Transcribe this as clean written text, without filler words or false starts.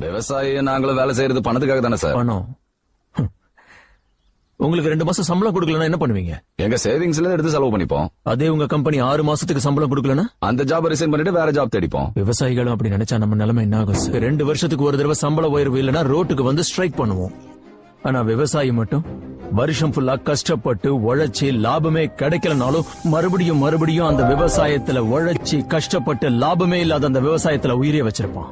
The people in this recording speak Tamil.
விவசாயம் நாங்களும் வேலை செய்யறது பணத்துக்காக தானே சார். பணம். உங்களுக்கு 2 மாசம் சம்பளம் கொடுக்கலன்னா என்ன பண்ணுவீங்க? எங்க சேவிங்ஸ்ல எடுத்து செலவு பண்ணிப்போம். அதே உங்க கம்பெனி 6 மாசத்துக்கு சம்பளம் கொடுக்கலன்னா அந்த ஜாப் ரிசைன் பண்ணிட்டு வேற ஜாப் தேடிப்போம். விவசாயிகளும் அப்படி நினைச்சா நம்ம நிலைமை என்ன ஆகும்? 2 வருஷத்துக்கு ஒரு தடவை சம்பள உயர்வு இல்லைன்னா ரோட்டுக்கு வந்து ஸ்ட்ரைக் பண்ணுவோம். ஆனா விவசாயி மட்டும் வருஷம் ஃபுல்லா கஷ்டப்பட்டு உழைச்சி லாபமே கிடைக்கலனாலும் மறுபடியும் அந்த விவசாயத்துல உழைச்சி கஷ்டப்பட்டு லாபமே இல்லாத அந்த விவசாயத்துல உயிரே வச்சிருப்பான்.